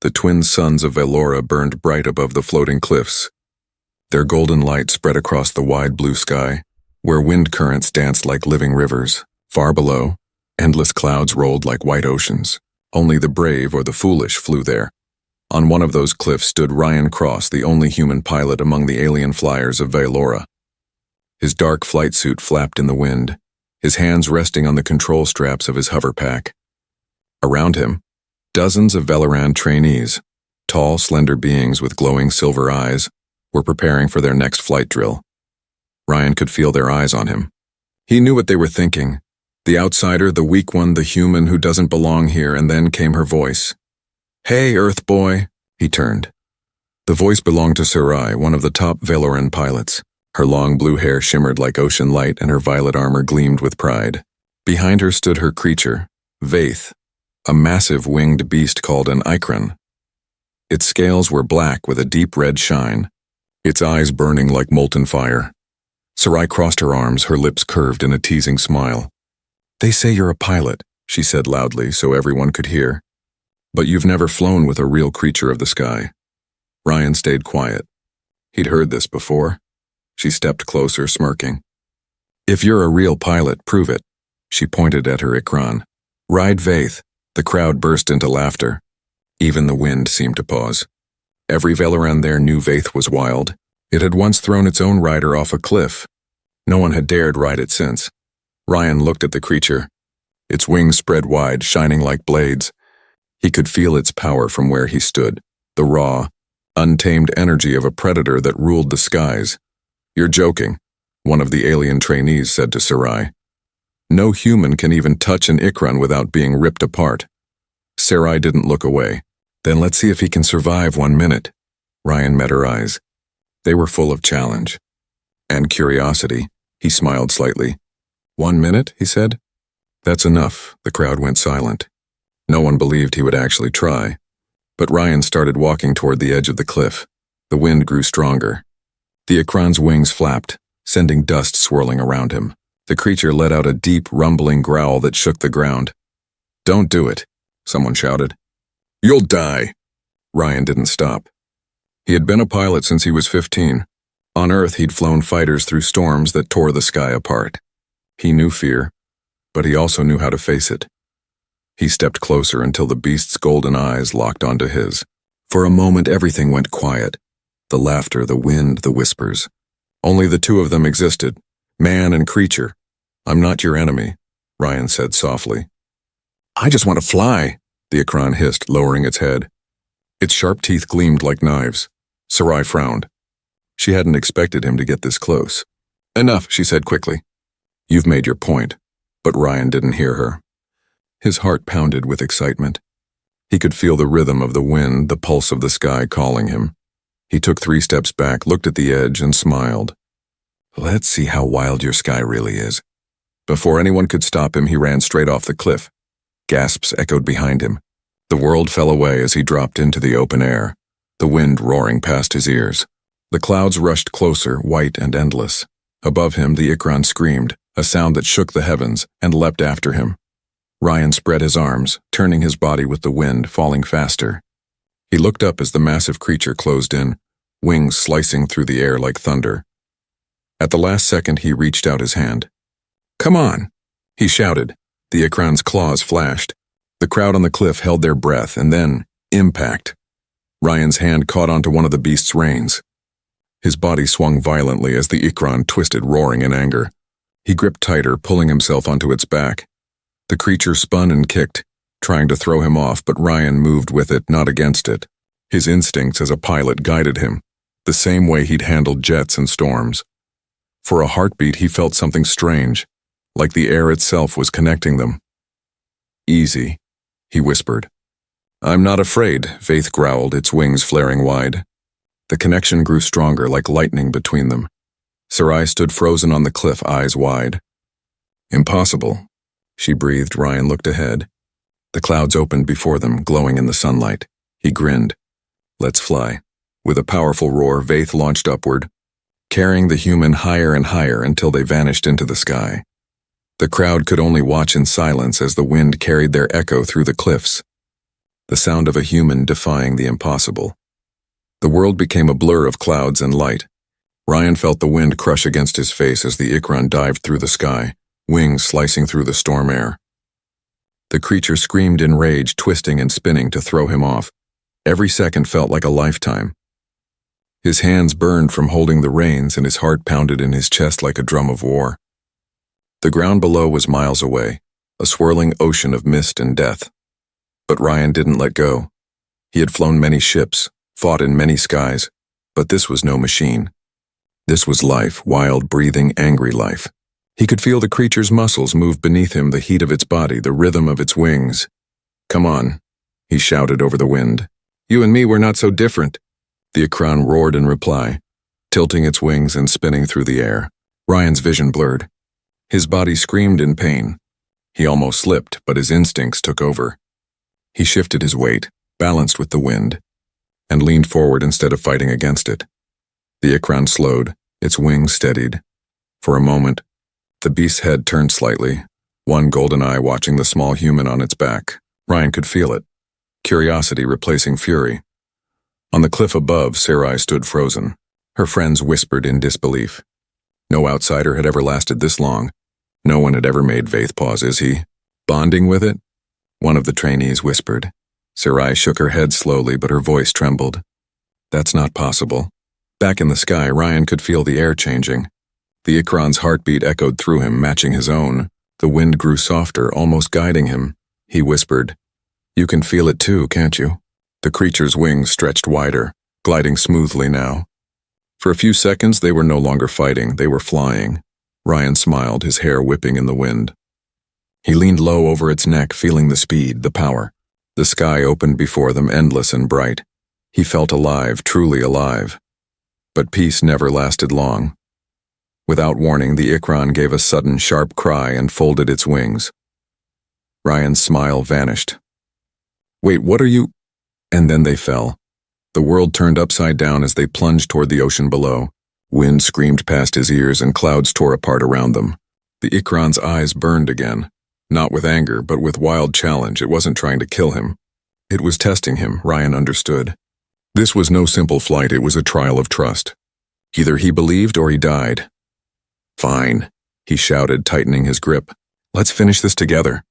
The twin suns of Velora burned bright above the floating cliffs. Their golden light spread across the wide blue sky, where wind currents danced like living rivers. Far below, endless clouds rolled like white oceans. Only the brave or the foolish flew there. On one of those cliffs stood Ryan Cross, the only human pilot among the alien flyers of Velora. His dark flight suit flapped in the wind, his hands resting on the control straps of his hover pack. Around him, dozens of Veloran trainees, tall, slender beings with glowing silver eyes, were preparing for their next flight drill. Ryan could feel their eyes on him. He knew what they were thinking. The outsider, the weak one, the human who doesn't belong here, and then came her voice. "Hey, Earth boy," he turned. The voice belonged to Sarai, one of the top Veloran pilots. Her long blue hair shimmered like ocean light and her violet armor gleamed with pride. Behind her stood her creature, Vaith, a massive winged beast called an Ikran. Its scales were black with a deep red shine, its eyes burning like molten fire. Sarai crossed her arms, her lips curved in a teasing smile. "They say you're a pilot," she said loudly so everyone could hear. "But you've never flown with a real creature of the sky." Ryan stayed quiet. He'd heard this before. She stepped closer, smirking. "If you're a real pilot, prove it." She pointed at her Ikran. "Ride Vaith." The crowd burst into laughter. Even the wind seemed to pause. Every Veloran there knew Vaith was wild. It had once thrown its own rider off a cliff. No one had dared ride it since. Ryan looked at the creature. Its wings spread wide, shining like blades. He could feel its power from where he stood, the raw, untamed energy of a predator that ruled the skies. "You're joking," one of the alien trainees said to Sarai. "No human can even touch an Ikran without being ripped apart." Sarai didn't look away. "Then let's see if he can survive 1 minute." Ryan met her eyes. They were full of challenge and curiosity. He smiled slightly. 1 minute, he said. "That's enough." The crowd went silent. No one believed he would actually try. But Ryan started walking toward the edge of the cliff. The wind grew stronger. The Ikran's wings flapped, sending dust swirling around him. The creature let out a deep, rumbling growl that shook the ground. "Don't do it," someone shouted. "You'll die." Ryan didn't stop. He had been a pilot since he was 15. On Earth, he'd flown fighters through storms that tore the sky apart. He knew fear, but he also knew how to face it. He stepped closer until the beast's golden eyes locked onto his. For a moment, everything went quiet. The laughter, the wind, the whispers. Only the two of them existed, man and creature. "I'm not your enemy," Ryan said softly. "I just want to fly," the Ikran hissed, lowering its head. Its sharp teeth gleamed like knives. Sarai frowned. She hadn't expected him to get this close. "Enough," she said quickly. "You've made your point." But Ryan didn't hear her. His heart pounded with excitement. He could feel the rhythm of the wind, the pulse of the sky calling him. He took 3 steps back, looked at the edge, and smiled. "Let's see how wild your sky really is." Before anyone could stop him, he ran straight off the cliff. Gasps echoed behind him. The world fell away as he dropped into the open air, the wind roaring past his ears. The clouds rushed closer, white and endless. Above him, the Ikran screamed, a sound that shook the heavens, and leapt after him. Ryan spread his arms, turning his body with the wind, falling faster. He looked up as the massive creature closed in, wings slicing through the air like thunder. At the last second, he reached out his hand. "Come on!" he shouted. The Ikran's claws flashed. The crowd on the cliff held their breath, and then, impact. Ryan's hand caught onto one of the beast's reins. His body swung violently as the Ikran twisted, roaring in anger. He gripped tighter, pulling himself onto its back. The creature spun and kicked, trying to throw him off, but Ryan moved with it, not against it. His instincts as a pilot guided him, the same way he'd handled jets and storms. For a heartbeat, he felt something strange, like the air itself was connecting them. "Easy," he whispered. "I'm not afraid," Vaith growled, its wings flaring wide. The connection grew stronger, like lightning between them. Sarai stood frozen on the cliff, eyes wide. "Impossible," she breathed. Ryan looked ahead. The clouds opened before them, glowing in the sunlight. He grinned. "Let's fly." With a powerful roar, Vaith launched upward, carrying the human higher and higher until they vanished into the sky. The crowd could only watch in silence as the wind carried their echo through the cliffs. the sound of a human defying the impossible. The world became a blur of clouds and light. Ryan felt the wind crush against his face as the Ikran dived through the sky, wings slicing through the storm air. The creature screamed in rage, twisting and spinning to throw him off. Every second felt like a lifetime. His hands burned from holding the reins and his heart pounded in his chest like a drum of war. The ground below was miles away, a swirling ocean of mist and death. But Ryan didn't let go. He had flown many ships, fought in many skies, but this was no machine. This was life, wild, breathing, angry life. He could feel the creature's muscles move beneath him, the heat of its body, the rhythm of its wings. "Come on," he shouted over the wind. "You and me, we're not so different." The Ikran roared in reply, tilting its wings and spinning through the air. Ryan's vision blurred. His body screamed in pain. He almost slipped, but his instincts took over. He shifted his weight, balanced with the wind, and leaned forward instead of fighting against it. The Ikran slowed, its wings steadied. For a moment, the beast's head turned slightly, one golden eye watching the small human on its back. Ryan could feel it, curiosity replacing fury. On the cliff above, Sarai stood frozen. Her friends whispered in disbelief. No outsider had ever lasted this long. No one had ever made Vaith pause. "Is he bonding with it?" One of the trainees whispered. Sarai shook her head slowly, but her voice trembled. "That's not possible." Back in the sky, Ryan could feel the air changing. The Ikran's heartbeat echoed through him, matching his own. The wind grew softer, almost guiding him. He whispered, "You can feel it too, can't you?" The creature's wings stretched wider, gliding smoothly now. For a few seconds, they were no longer fighting, they were flying. Ryan smiled, his hair whipping in the wind. He leaned low over its neck, feeling the speed, the power. The sky opened before them, endless and bright. He felt alive, truly alive. But peace never lasted long. Without warning, the Ikran gave a sudden, sharp cry and folded its wings. Ryan's smile vanished. "Wait, what are you—" And then they fell. The world turned upside down as they plunged toward the ocean below. Wind screamed past his ears and clouds tore apart around them. The Ikran's eyes burned again. Not with anger, but with wild challenge. It wasn't trying to kill him. It was testing him, Ryan understood. This was no simple flight, it was a trial of trust. Either he believed or he died. "Fine," he shouted, tightening his grip. "Let's finish this together."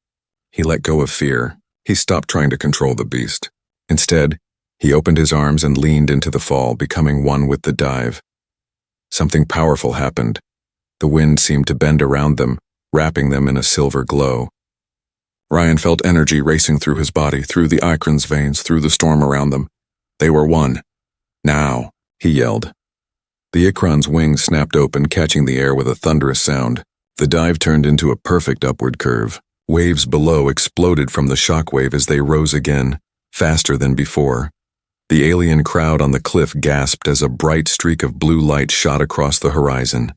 He let go of fear. He stopped trying to control the beast. Instead, he opened his arms and leaned into the fall, becoming one with the dive. Something powerful happened. The wind seemed to bend around them, wrapping them in a silver glow. Ryan felt energy racing through his body, through the Ikran's veins, through the storm around them. They were one. "Now," he yelled. The Ikran's wings snapped open, catching the air with a thunderous sound. The dive turned into a perfect upward curve. Waves below exploded from the shockwave as they rose again, faster than before. The alien crowd on the cliff gasped as a bright streak of blue light shot across the horizon.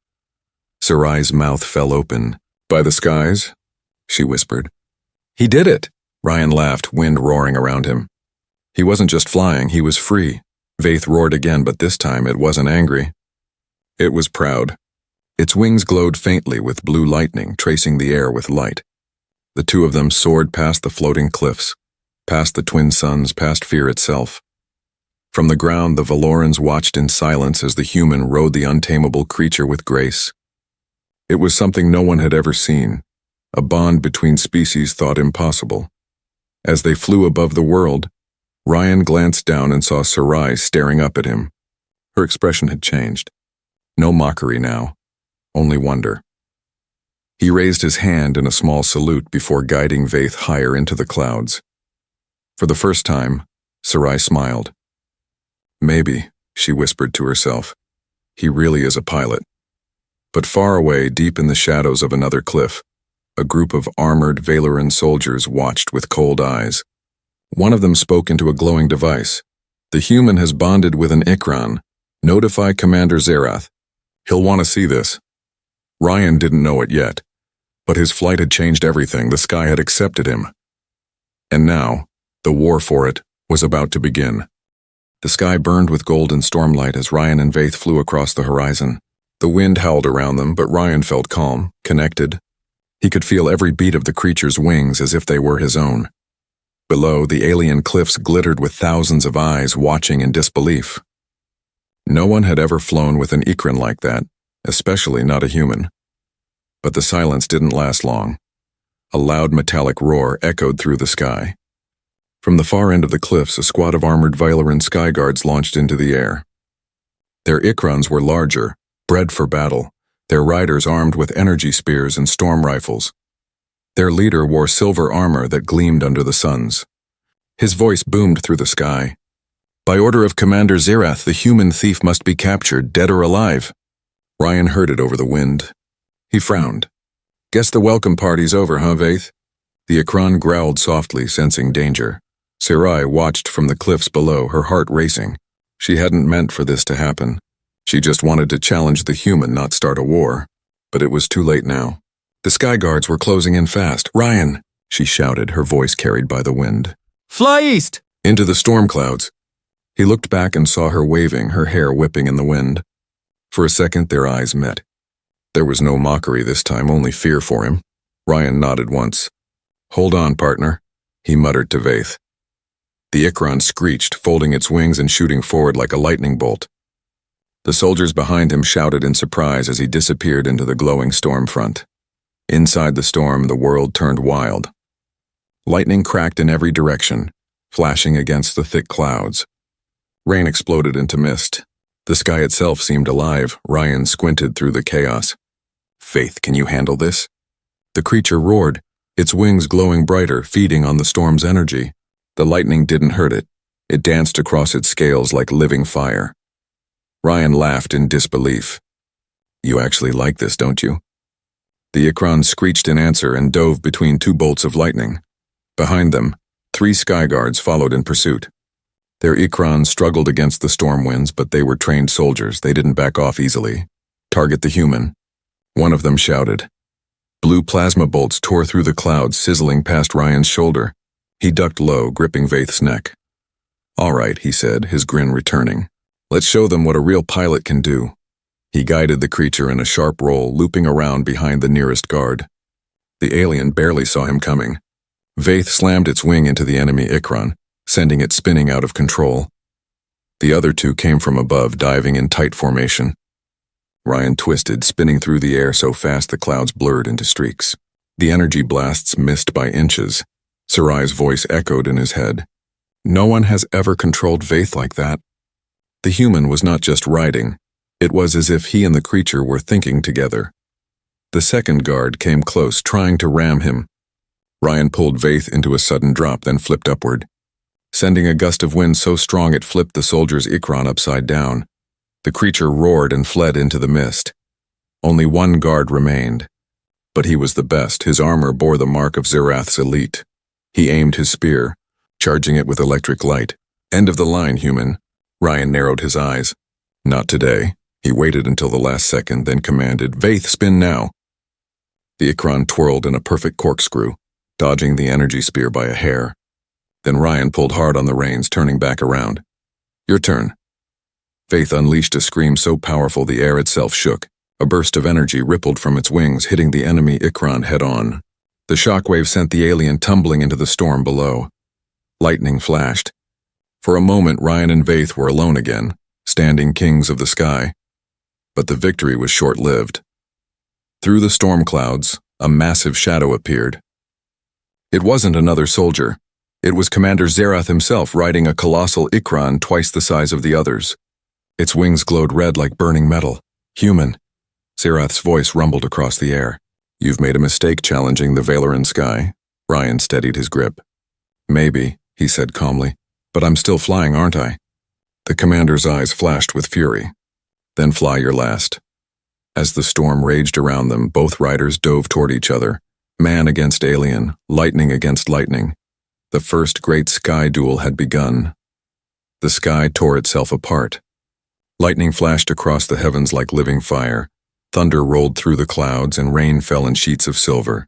Sarai's mouth fell open. "By the skies?" she whispered. "He did it!" Ryan laughed, wind roaring around him. He wasn't just flying, he was free. Vaith roared again, but this time it wasn't angry. It was proud. Its wings glowed faintly with blue lightning, tracing the air with light. The two of them soared past the floating cliffs, past the twin suns, past fear itself. From the ground, the Valorans watched in silence as the human rode the untamable creature with grace. It was something no one had ever seen, a bond between species thought impossible. As they flew above the world, Ryan glanced down and saw Sarai staring up at him. Her expression had changed. No mockery now, only wonder. He raised his hand in a small salute before guiding Vaith higher into the clouds. For the first time, Sarai smiled. "Maybe," she whispered to herself, "he really is a pilot." But far away, deep in the shadows of another cliff, a group of armored Valoran soldiers watched with cold eyes. One of them spoke into a glowing device. "The human has bonded with an Ikran. Notify Commander Zerath. He'll want to see this." Ryan didn't know it yet, but his flight had changed everything. The sky had accepted him. And now, the war for it was about to begin. The sky burned with golden stormlight as Ryan and Vaith flew across the horizon. The wind howled around them, but Ryan felt calm, connected. He could feel every beat of the creature's wings as if they were his own. Below, the alien cliffs glittered with thousands of eyes watching in disbelief. No one had ever flown with an Ikran like that, especially not a human. But the silence didn't last long. A loud metallic roar echoed through the sky. From the far end of the cliffs, a squad of armored Valeran sky guards launched into the air. Their Ikrans were larger, bred for battle, their riders armed with energy spears and storm rifles. Their leader wore silver armor that gleamed under the suns. His voice boomed through the sky. "By order of Commander Zerath, the human thief must be captured, dead or alive." Ryan heard it over the wind. He frowned. "Guess the welcome party's over, huh, Vaith?" The Ikran growled softly, sensing danger. Sarai watched from the cliffs below, her heart racing. She hadn't meant for this to happen. She just wanted to challenge the human, not start a war. But it was too late now. The sky guards were closing in fast. "Ryan!" she shouted, her voice carried by the wind. "Fly east!" "Into the storm clouds." He looked back and saw her waving, her hair whipping in the wind. For a second, their eyes met. There was no mockery this time, only fear for him. Ryan nodded once. "Hold on, partner," he muttered to Vaith. The Ikran screeched, folding its wings and shooting forward like a lightning bolt. The soldiers behind him shouted in surprise as he disappeared into the glowing storm front. Inside the storm, the world turned wild. Lightning cracked in every direction, flashing against the thick clouds. Rain exploded into mist. The sky itself seemed alive. Ryan squinted through the chaos. "Faith, can you handle this?" The creature roared, its wings glowing brighter, feeding on the storm's energy. The lightning didn't hurt it. It danced across its scales like living fire. Ryan laughed in disbelief. "You actually like this, don't you?" The Ikran screeched in answer and dove between two bolts of lightning. Behind them, 3 sky guards followed in pursuit. Their Ikran struggled against the storm winds, but they were trained soldiers. They didn't back off easily. "Target the human." One of them shouted. Blue plasma bolts tore through the clouds, sizzling past Ryan's shoulder. He ducked low, gripping Vaith's neck. "All right," he said, his grin returning. "Let's show them what a real pilot can do." He guided the creature in a sharp roll, looping around behind the nearest guard. The alien barely saw him coming. Vaith slammed its wing into the enemy Ikran, sending it spinning out of control. The other 2 came from above, diving in tight formation. Ryan twisted, spinning through the air so fast the clouds blurred into streaks. The energy blasts missed by inches. Sarai's voice echoed in his head. "No one has ever controlled Vaith like that." The human was not just riding. It was as if he and the creature were thinking together. The second guard came close, trying to ram him. Ryan pulled Vaith into a sudden drop, then flipped upward, sending a gust of wind so strong it flipped the soldier's Ikran upside down. The creature roared and fled into the mist. Only one guard remained. But he was the best. His armor bore the mark of Zerath's elite. He aimed his spear, charging it with electric light. "End of the line, human." Ryan narrowed his eyes. "Not today." He waited until the last second, then commanded, "Vaith, spin now." The Ikran twirled in a perfect corkscrew, dodging the energy spear by a hair. Then Ryan pulled hard on the reins, turning back around. "Your turn." Vaith unleashed a scream so powerful the air itself shook. A burst of energy rippled from its wings, hitting the enemy Ikran head-on. The shockwave sent the alien tumbling into the storm below. Lightning flashed. For a moment, Ryan and Vaith were alone again, standing kings of the sky. But the victory was short-lived. Through the storm clouds, a massive shadow appeared. It wasn't another soldier. It was Commander Zerath himself, riding a colossal Ikran twice the size of the others. Its wings glowed red like burning metal. "Human." Zerath's voice rumbled across the air. "You've made a mistake challenging the Valeran sky." Ryan steadied his grip. "Maybe," he said calmly, "but I'm still flying, aren't I?" The commander's eyes flashed with fury. "Then fly your last." As the storm raged around them, both riders dove toward each other, man against alien, lightning against lightning. The first great sky duel had begun. The sky tore itself apart. Lightning flashed across the heavens like living fire. Thunder rolled through the clouds and rain fell in sheets of silver.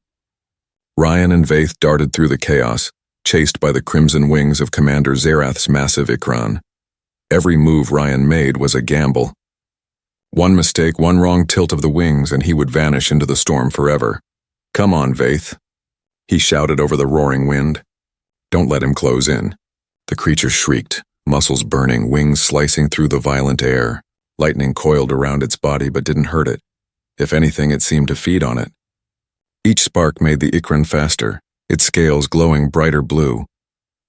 Ryan and Vaith darted through the chaos, chased by the crimson wings of Commander Zerath's massive Ikran. Every move Ryan made was a gamble. One mistake, one wrong tilt of the wings, and he would vanish into the storm forever. "Come on, Vaith," he shouted over the roaring wind. Don't let him close in. The creature shrieked, muscles burning, wings slicing through the violent air. Lightning coiled around its body but didn't hurt it. If anything, it seemed to feed on it. Each spark made the Ikran faster, its scales glowing brighter blue.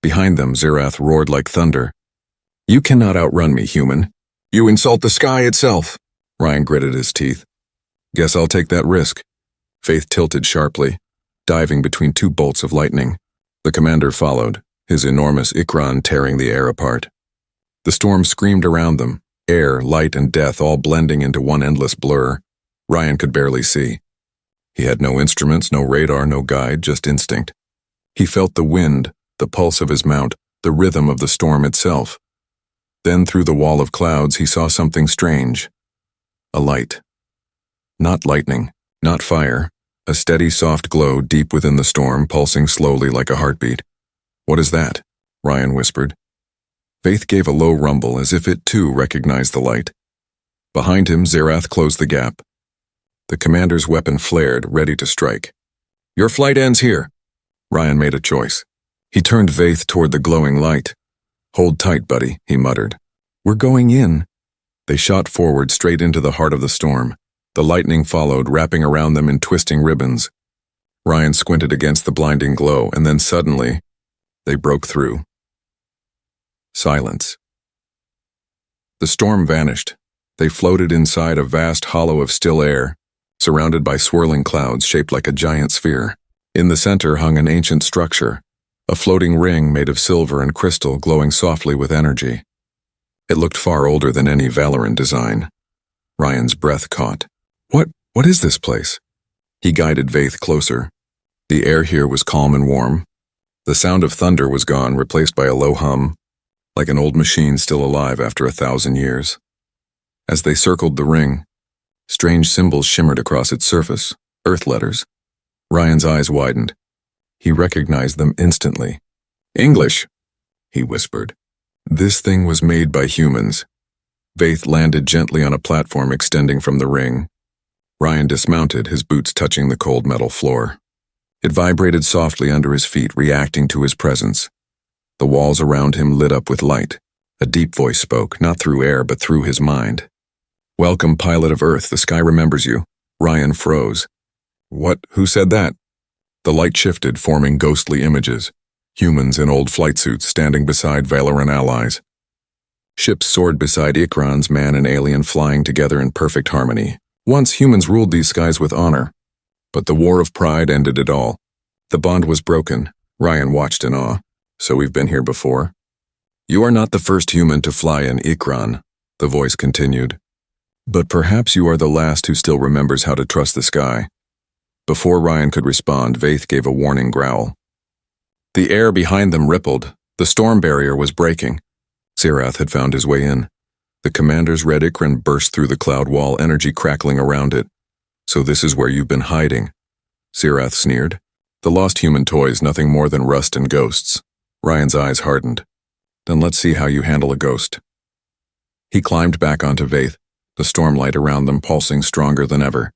Behind them, Zirath roared like thunder. You cannot outrun me, human. You insult the sky itself. Ryan gritted his teeth. Guess I'll take that risk. Faith tilted sharply, diving between two bolts of lightning. The commander followed, his enormous Ikran tearing the air apart. The storm screamed around them, air, light, and death all blending into one endless blur. Ryan could barely see. He had no instruments, no radar, no guide, just instinct. He felt the wind, the pulse of his mount, the rhythm of the storm itself. Then through the wall of clouds he saw something strange. A light. Not lightning, not fire, a steady soft glow deep within the storm, pulsing slowly like a heartbeat. What is that? Ryan whispered. Faith gave a low rumble as if it too recognized the light. Behind him, Zirath closed the gap. The commander's weapon flared, ready to strike. Your flight ends here. Ryan made a choice. He turned Faith toward the glowing light. Hold tight, buddy, he muttered. We're going in. They shot forward straight into the heart of the storm. The lightning followed, wrapping around them in twisting ribbons. Ryan squinted against the blinding glow, and then suddenly, they broke through. Silence. The storm vanished. They floated inside a vast hollow of still air, surrounded by swirling clouds shaped like a giant sphere. In the center hung an ancient structure, a floating ring made of silver and crystal glowing softly with energy. It looked far older than any Valoran design. Ryan's breath caught. What is this place? He guided Faith closer. The air here was calm and warm. The sound of thunder was gone, replaced by a low hum, like an old machine still alive after 1,000 years. As they circled the ring, strange symbols shimmered across its surface, earth letters. Ryan's eyes widened. He recognized them instantly. English, he whispered. This thing was made by humans. Faith landed gently on a platform extending from the ring. Ryan dismounted, his boots touching the cold metal floor. It vibrated softly under his feet, reacting to his presence. The walls around him lit up with light. A deep voice spoke, not through air but through his mind. Welcome, pilot of Earth, the sky remembers you. Ryan froze. What? Who said that? The light shifted, forming ghostly images. Humans in old flight suits standing beside Valoran allies. Ships soared beside Ikran's, man and alien flying together in perfect harmony. Once humans ruled these skies with honor. But the war of pride ended it all. The bond was broken. Ryan watched in awe. So we've been here before? You are not the first human to fly in Ikran, the voice continued. But perhaps you are the last who still remembers how to trust the sky. Before Ryan could respond, Faith gave a warning growl. The air behind them rippled. The storm barrier was breaking. Zirath had found his way in. The commander's red Ikran burst through the cloud wall, energy crackling around it. So this is where you've been hiding, Zirath sneered. The lost human toys, nothing more than rust and ghosts. Ryan's eyes hardened. Then let's see how you handle a ghost. He climbed back onto Faith, the stormlight around them pulsing stronger than ever.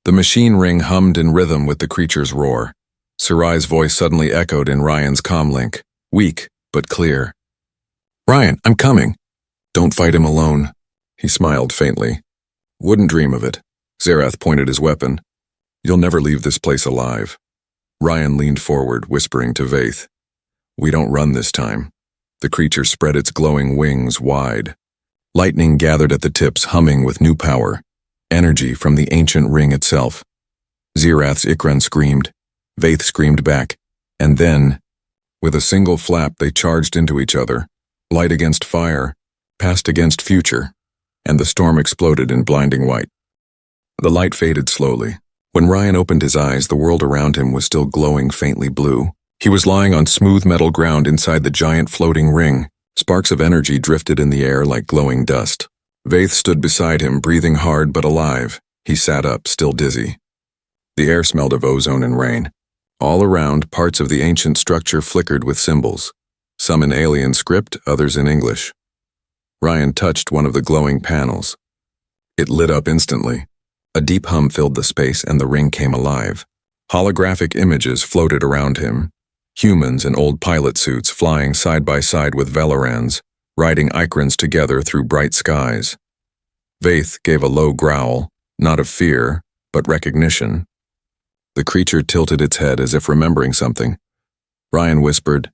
The machine ring hummed in rhythm with the creature's roar. Sarai's voice suddenly echoed in Ryan's comlink, weak but clear. Ryan, I'm coming. Don't fight him alone. He smiled faintly. Wouldn't dream of it. Zirath pointed his weapon. You'll never leave this place alive. Ryan leaned forward, whispering to Faith. We don't run this time. The creature spread its glowing wings wide. Lightning gathered at the tips, humming with new power. Energy from the ancient ring itself. Zirath's Ikran screamed. Faith screamed back. And then, with a single flap, they charged into each other. Light against fire, past against future, and the storm exploded in blinding white. The light faded slowly. When Ryan opened his eyes, the world around him was still glowing faintly blue. He was lying on smooth metal ground inside the giant floating ring. Sparks of energy drifted in the air like glowing dust. Faith stood beside him, breathing hard but alive. He sat up, still dizzy. The air smelled of ozone and rain. All around, parts of the ancient structure flickered with symbols, some in alien script, others in English. Ryan touched one of the glowing panels. It lit up instantly. A deep hum filled the space and the ring came alive. Holographic images floated around him. Humans in old pilot suits flying side by side with Velorans, riding Ikrans together through bright skies. Vaith gave a low growl, not of fear, but recognition. The creature tilted its head as if remembering something. Ryan whispered,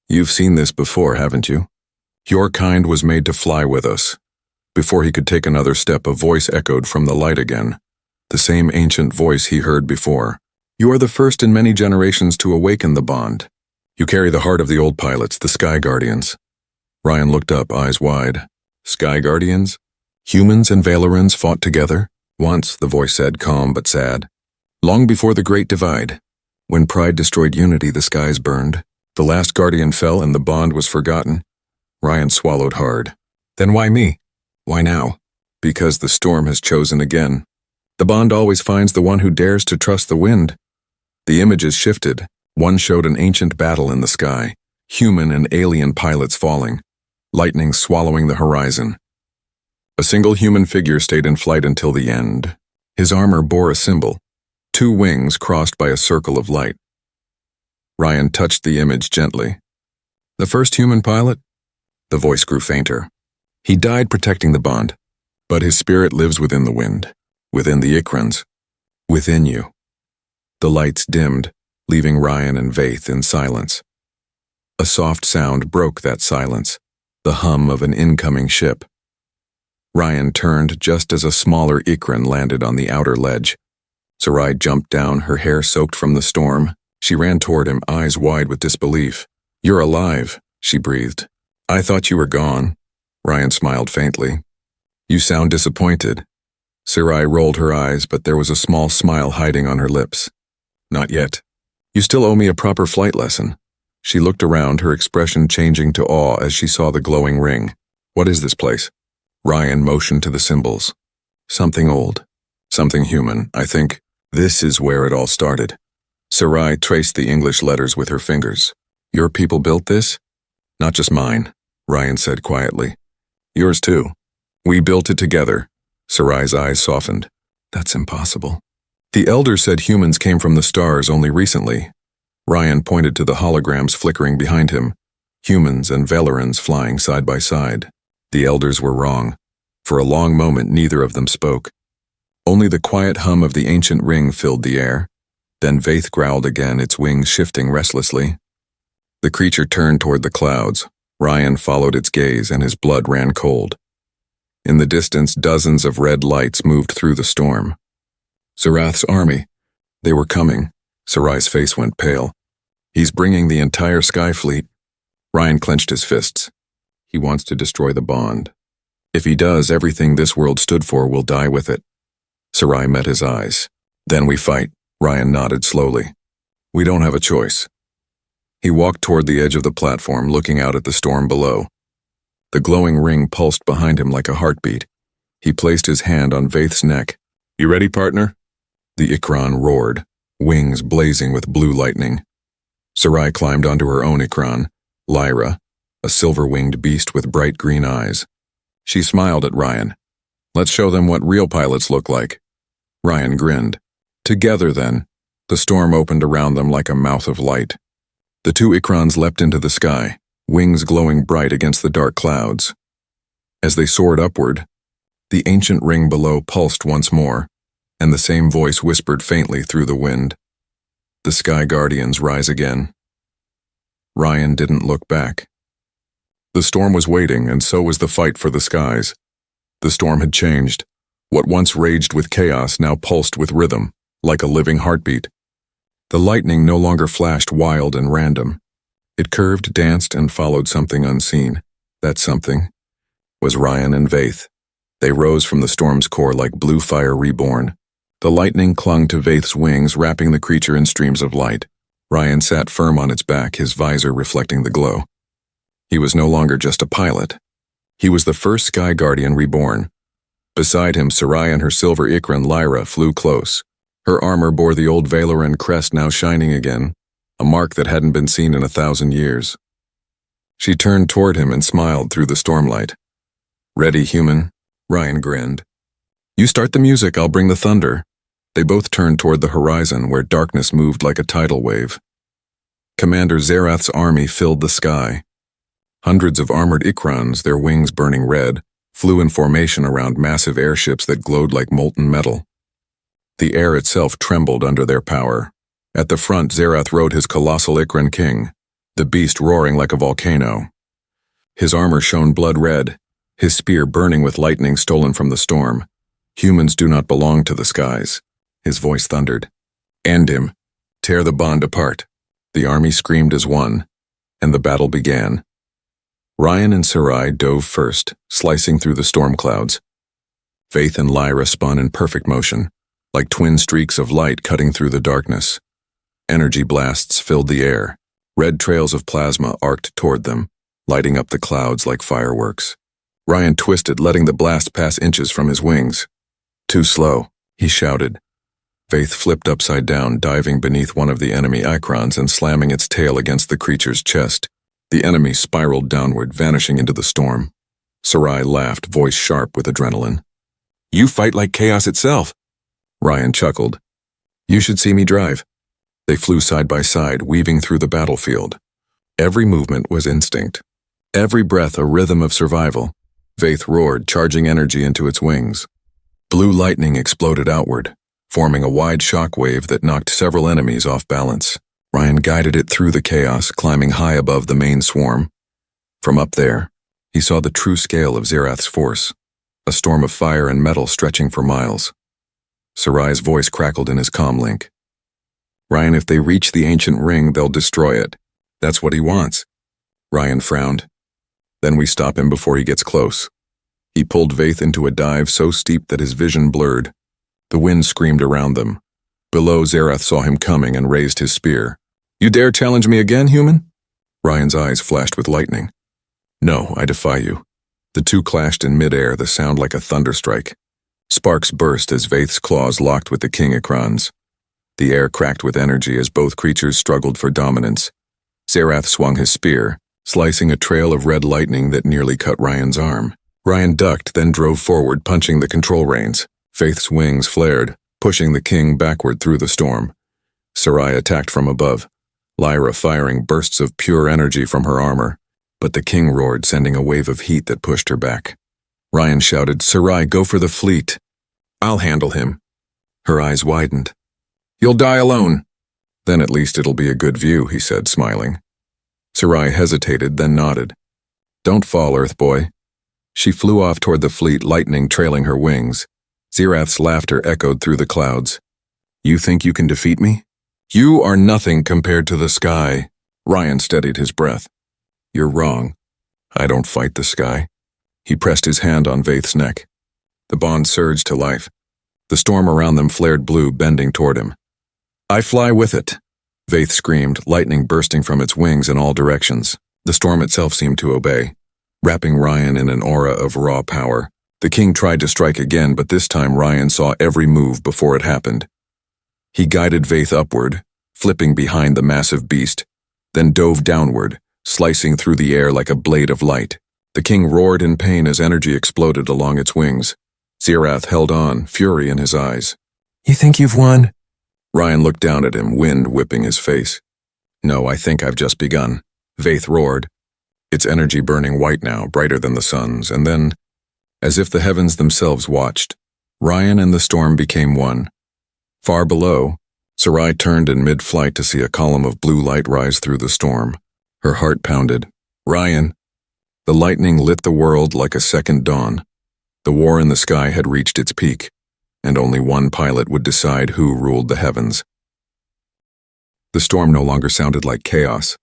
"You've seen this before, haven't you? Your kind was made to fly with us." Before he could take another step, a voice echoed from the light again, the same ancient voice he heard before. "You are the first in many generations to awaken the bond. You carry the heart of the old pilots, the Sky Guardians." Ryan looked up, eyes wide. Sky Guardians? Humans and Velorans fought together? Once, the voice said, calm but sad. Long before the Great Divide. When pride destroyed unity, the skies burned. The last Guardian fell and the bond was forgotten. Ryan swallowed hard. Then why me? Why now? Because the storm has chosen again. The bond always finds the one who dares to trust the wind. The images shifted. One showed an ancient battle in the sky, human and alien pilots falling, lightning swallowing the horizon. A single human figure stayed in flight until the end. His armor bore a symbol, 2 wings crossed by a circle of light. Ryan touched the image gently. "The first human pilot?" The voice grew fainter. "He died protecting the bond, but his spirit lives within the wind, within the Ikrans, within you." The lights dimmed, leaving Ryan and Vaith in silence. A soft sound broke that silence, the hum of an incoming ship. Ryan turned just as a smaller Ikran landed on the outer ledge. Sarai jumped down, her hair soaked from the storm. She ran toward him, eyes wide with disbelief. "You're alive," she breathed. "I thought you were gone." Ryan smiled faintly. "You sound disappointed." Sarai rolled her eyes, but there was a small smile hiding on her lips. "Not yet. You still owe me a proper flight lesson." She looked around, her expression changing to awe as she saw the glowing ring. "What is this place?" Ryan motioned to the symbols. "Something old. Something human, I think. This is where it all started." Sarai traced the English letters with her fingers. "Your people built this?" "Not just mine," Ryan said quietly. "Yours too. We built it together." Sarai's eyes softened. "That's impossible." "The elders said humans came from the stars only recently." Ryan pointed to the holograms flickering behind him, humans and Velorans flying side by side. The elders were wrong. For a long moment, neither of them spoke. Only the quiet hum of the ancient ring filled the air. Then Vaith growled again, its wings shifting restlessly. The creature turned toward the clouds. Ryan followed its gaze, and his blood ran cold. In the distance, dozens of red lights moved through the storm. Zarath's army. They were coming. Sarai's face went pale. "He's bringing the entire sky fleet." Ryan clenched his fists. "He wants to destroy the bond. If he does, everything this world stood for will die with it." Sarai met his eyes. "Then we fight." Ryan nodded slowly. "We don't have a choice." He walked toward the edge of the platform, looking out at the storm below. The glowing ring pulsed behind him like a heartbeat. He placed his hand on Vaith's neck. "You ready, partner?" The Ikran roared, wings blazing with blue lightning. Sarai climbed onto her own Ikran, Lyra, a silver-winged beast with bright green eyes. She smiled at Ryan. "Let's show them what real pilots look like." Ryan grinned. Together, then. The storm opened around them like a mouth of light. The 2 Ikrans leapt into the sky, wings glowing bright against the dark clouds. As they soared upward, the ancient ring below pulsed once more, and the same voice whispered faintly through the wind. "The Sky Guardians rise again." Ryan didn't look back. The storm was waiting, and so was the fight for the skies. The storm had changed. What once raged with chaos now pulsed with rhythm, like a living heartbeat. The lightning no longer flashed wild and random. It curved, danced, and followed something unseen. That something was Ryan and Vaith. They rose from the storm's core like blue fire reborn. The lightning clung to Vaith's wings, wrapping the creature in streams of light. Ryan sat firm on its back, his visor reflecting the glow. He was no longer just a pilot. He was the first Sky Guardian reborn. Beside him, Sarai and her silver Ikran Lyra flew close. Her armor bore the old Veloran crest now shining again, a mark that hadn't been seen in 1,000 years. She turned toward him and smiled through the stormlight. "Ready, human?" Ryan grinned. "You start the music, I'll bring the thunder." They both turned toward the horizon, where darkness moved like a tidal wave. Commander Zerath's army filled the sky. Hundreds of armored Ikrans, their wings burning red, flew in formation around massive airships that glowed like molten metal. The air itself trembled under their power. At the front, Zerath rode his colossal Ikran king, the beast roaring like a volcano. His armor shone blood red, his spear burning with lightning stolen from the storm. Humans do not belong to the skies. His voice thundered. End him. Tear the bond apart. The army screamed as one, and the battle began. Ryan and Sarai dove first, slicing through the storm clouds. Faith and Lyra spun in perfect motion, like twin streaks of light cutting through the darkness. Energy blasts filled the air. Red trails of plasma arced toward them, lighting up the clouds like fireworks. Ryan twisted, letting the blast pass inches from his wings. Too slow, he shouted. Faith flipped upside down, diving beneath one of the enemy Ikrans and slamming its tail against the creature's chest. The enemy spiraled downward, vanishing into the storm. Sarai laughed, voice sharp with adrenaline. You fight like chaos itself. Ryan chuckled. You should see me drive. They flew side by side, weaving through the battlefield. Every movement was instinct. Every breath a rhythm of survival. Faith roared, charging energy into its wings. Blue lightning exploded outward, forming a wide shock wave that knocked several enemies off balance. Ryan guided it through the chaos, climbing high above the main swarm. From up there, he saw the true scale of Zerath's force, a storm of fire and metal stretching for miles. Sarai's voice crackled in his comm link. Ryan, if they reach the ancient ring, they'll destroy it. That's what he wants. Ryan frowned. Then we stop him before he gets close. He pulled Faith into a dive so steep that his vision blurred. The wind screamed around them. Below, Zerath saw him coming and raised his spear. You dare challenge me again, human? Ryan's eyes flashed with lightning. No, I defy you. The two clashed in midair, the sound like a thunderstrike. Sparks burst as Faith's claws locked with the King Ikran's. The air cracked with energy as both creatures struggled for dominance. Zerath swung his spear, slicing a trail of red lightning that nearly cut Ryan's arm. Ryan ducked, then drove forward, punching the control reins. Faith's wings flared, pushing the king backward through the storm. Sarai attacked from above, Lyra firing bursts of pure energy from her armor, but the king roared, sending a wave of heat that pushed her back. Ryan shouted, Sarai, go for the fleet. I'll handle him. Her eyes widened. You'll die alone. Then at least it'll be a good view, he said, smiling. Sarai hesitated, then nodded. Don't fall, Earth Boy. She flew off toward the fleet, lightning trailing her wings. Zerath's laughter echoed through the clouds. You think you can defeat me? You are nothing compared to the sky. Ryan steadied his breath. You're wrong. I don't fight the sky. He pressed his hand on Faith's neck. The bond surged to life. The storm around them flared blue, bending toward him. I fly with it. Faith screamed, lightning bursting from its wings in all directions. The storm itself seemed to obey, wrapping Ryan in an aura of raw power. The king tried to strike again, but this time Ryan saw every move before it happened. He guided Faith upward, flipping behind the massive beast, then dove downward, slicing through the air like a blade of light. The king roared in pain as energy exploded along its wings. Zerath held on, fury in his eyes. You think you've won? Ryan looked down at him, wind whipping his face. No, I think I've just begun. Faith roared, its energy burning white now, brighter than the sun's, and then, as if the heavens themselves watched, Ryan and the storm became one. Far below, Sarai turned in mid-flight to see a column of blue light rise through the storm. Her heart pounded. Ryan! The lightning lit the world like a second dawn. The war in the sky had reached its peak, and only one pilot would decide who ruled the heavens. The storm no longer sounded like chaos.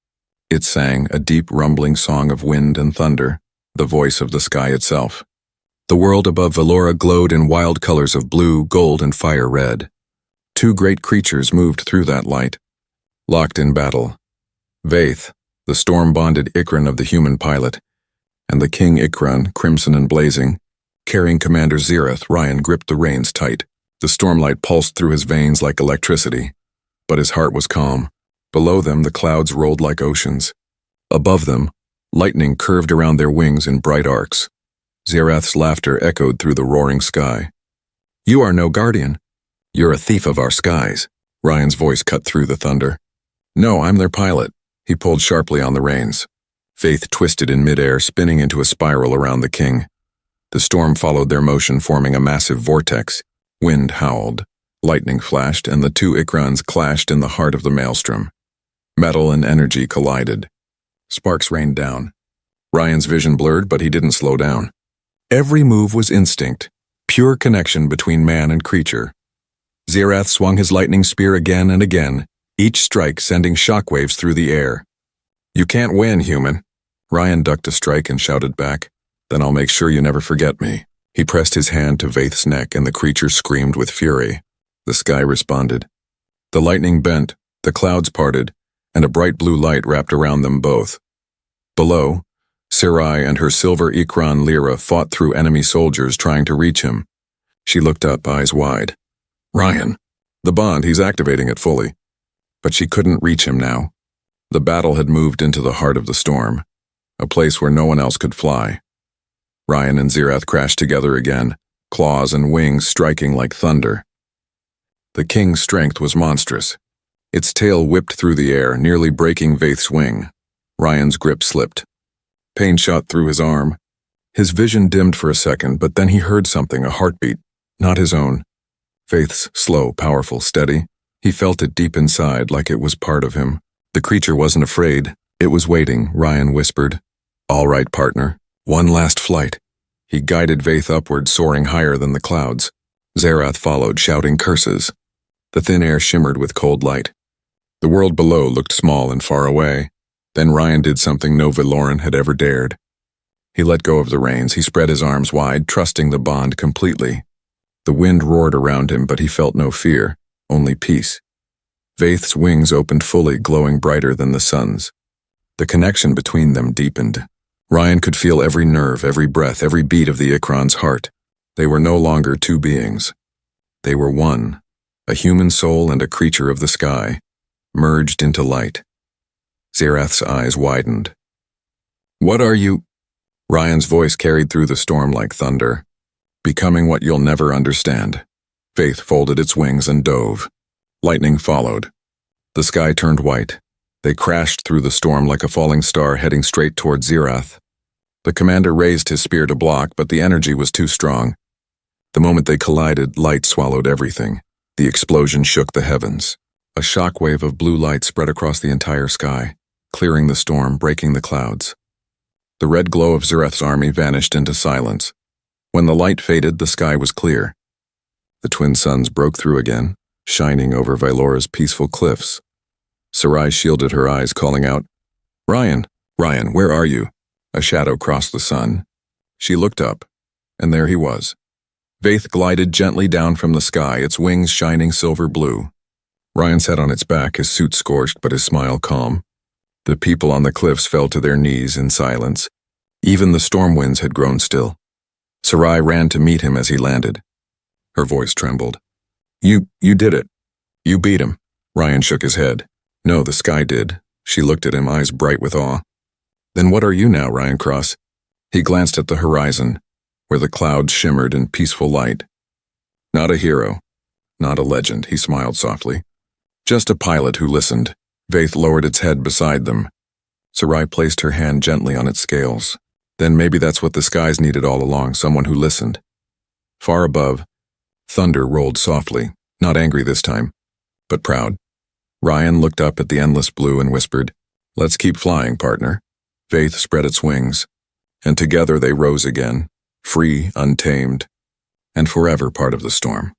It sang a deep rumbling song of wind and thunder, the voice of the sky itself. The world above Valora glowed in wild colors of blue, gold, and fire red. Two great creatures moved through that light, locked in battle. Faith, the storm-bonded Ikran of the human pilot, and the King Ikran, crimson and blazing, carrying Commander Zerath. Ryan gripped the reins tight. The stormlight pulsed through his veins like electricity, but his heart was calm. Below them, the clouds rolled like oceans. Above them, lightning curved around their wings in bright arcs. Zerath's laughter echoed through the roaring sky. You are no guardian. You're a thief of our skies. Ryan's voice cut through the thunder. No, I'm their pilot. He pulled sharply on the reins. Faith twisted in midair, spinning into a spiral around the king. The storm followed their motion, forming a massive vortex. Wind howled, lightning flashed, and the two Ikrans clashed in the heart of the maelstrom. Metal and energy collided. Sparks rained down. Ryan's vision blurred, but he didn't slow down. Every move was instinct, pure connection between man and creature. Xerath swung his lightning spear again and again, each strike sending shockwaves through the air. "You can't win, human." Ryan ducked a strike and shouted back, "Then I'll make sure you never forget me." He pressed his hand to Vaith's neck, and the creature screamed with fury. The sky responded. The lightning bent, the clouds parted, and a bright blue light wrapped around them both. Below, Sarai and her silver Ikran Lyra fought through enemy soldiers trying to reach him. She looked up, eyes wide. Ryan. The bond, he's activating it fully. But she couldn't reach him now. The battle had moved into the heart of the storm, a place where no one else could fly. Ryan and Xerath crashed together again, claws and wings striking like thunder. The king's strength was monstrous. Its tail whipped through the air, nearly breaking Vaith's wing. Ryan's grip slipped. Pain shot through his arm. His vision dimmed for a second, but then he heard something, a heartbeat, not his own. Vaith's slow, powerful, steady. He felt it deep inside, like it was part of him. The creature wasn't afraid. It was waiting, Ryan whispered. "All right, partner. One last flight." He guided Vaith upward, soaring higher than the clouds. Xerath followed, shouting curses. The thin air shimmered with cold light. The world below looked small and far away. Then Ryan did something no Valoran had ever dared. He let go of the reins. He spread his arms wide, trusting the bond completely. The wind roared around him, but he felt no fear, only peace. Vaith's wings opened fully, glowing brighter than the sun's. The connection between them deepened. Ryan could feel every nerve, every breath, every beat of the Ikran's heart. They were no longer two beings. They were one, a human soul and a creature of the sky, merged into light. Xerath's eyes widened. "What are you?" Ryan's voice carried through the storm like thunder. "Becoming what you'll never understand." Vaith folded its wings and dove. Lightning followed. The sky turned white. They crashed through the storm like a falling star heading straight toward Xerath. The commander raised his spear to block, but the energy was too strong. The moment they collided, light swallowed everything. The explosion shook the heavens. A shockwave of blue light spread across the entire sky, clearing the storm, breaking the clouds. The red glow of Xerath's army vanished into silence. When the light faded, the sky was clear. The twin suns broke through again, shining over Vylora's peaceful cliffs. Sarai shielded her eyes, calling out, "Ryan, Ryan, where are you?" A shadow crossed the sun. She looked up, and there he was. Vaith glided gently down from the sky, its wings shining silver blue. Ryan sat on its back, his suit scorched but his smile calm. The people on the cliffs fell to their knees in silence. Even the storm winds had grown still. Sarai ran to meet him as he landed. Her voice trembled. You did it. You beat him." Ryan shook his head. "No, the sky did." She looked at him, eyes bright with awe. "Then what are you now, Ryan Cross?" He glanced at the horizon, where the clouds shimmered in peaceful light. "Not a hero, not a legend," he smiled softly. "Just a pilot who listened." Vaith lowered its head beside them. Sarai placed her hand gently on its scales. Then maybe that's what the skies needed all along, someone who listened. Far above, thunder rolled softly, not angry this time, but proud. Ryan looked up at the endless blue and whispered, "Let's keep flying, partner." Vaith spread its wings, and together they rose again, free, untamed, and forever part of the storm.